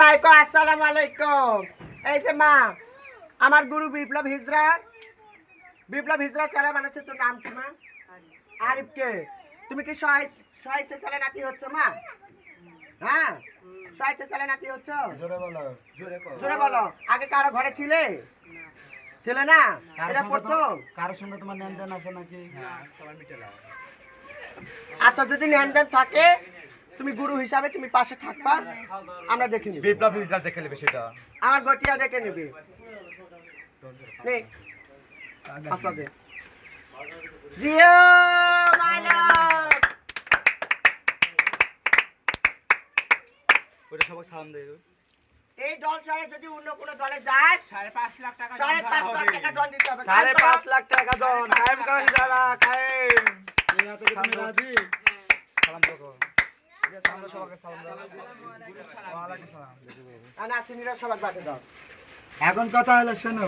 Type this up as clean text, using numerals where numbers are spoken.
মাইকো আসসালামু আলাইকুম। এই যে মা, আমার গুরু বিপ্লব হিজরা ছেলে বানাচ্ছে। তোর নাম কি মা? আরিফকে। তুমি কি সাহিত্য ছেলে নাকি হচ্ছে মা? হ্যাঁ, সাহিত্য ছেলে নাকি হচ্ছে? জোরে বলো। আগে কারো ঘরে ছিলে না? এটা পড়তো? কারোর সঙ্গে তোমার লেনদেন আছে নাকি? আচ্ছা, যদি লেনদেন থাকে তুমি গুরু হিসাবে তুমি পাশে থাকবা, আমরা দেখে নিব। বিপ্লব হিজরা দেখে নেবে সেটা। আমার গটিয়া দেখে নিবি। নে আস্তে জিও মাইলক। ওটা সবাই সালাম দেবে। এই দল ছাড়া যদি অন্য কোনো দলে যাস 5.5 লাখ টাকা 5.5 টাকা দল দিতে হবে। 5.5 লাখ টাকা দন কায়েম করা হিজরা কায়েম। এই হাতে কি তুমি রাজি? সালাম দাও। সালাম দাও সবাইকে, সালাম দাও। ওয়া আলাইকুম সালাম। আর নাসিনীরা সবাই বাটে দাও। এখন কথা হলো শোনো,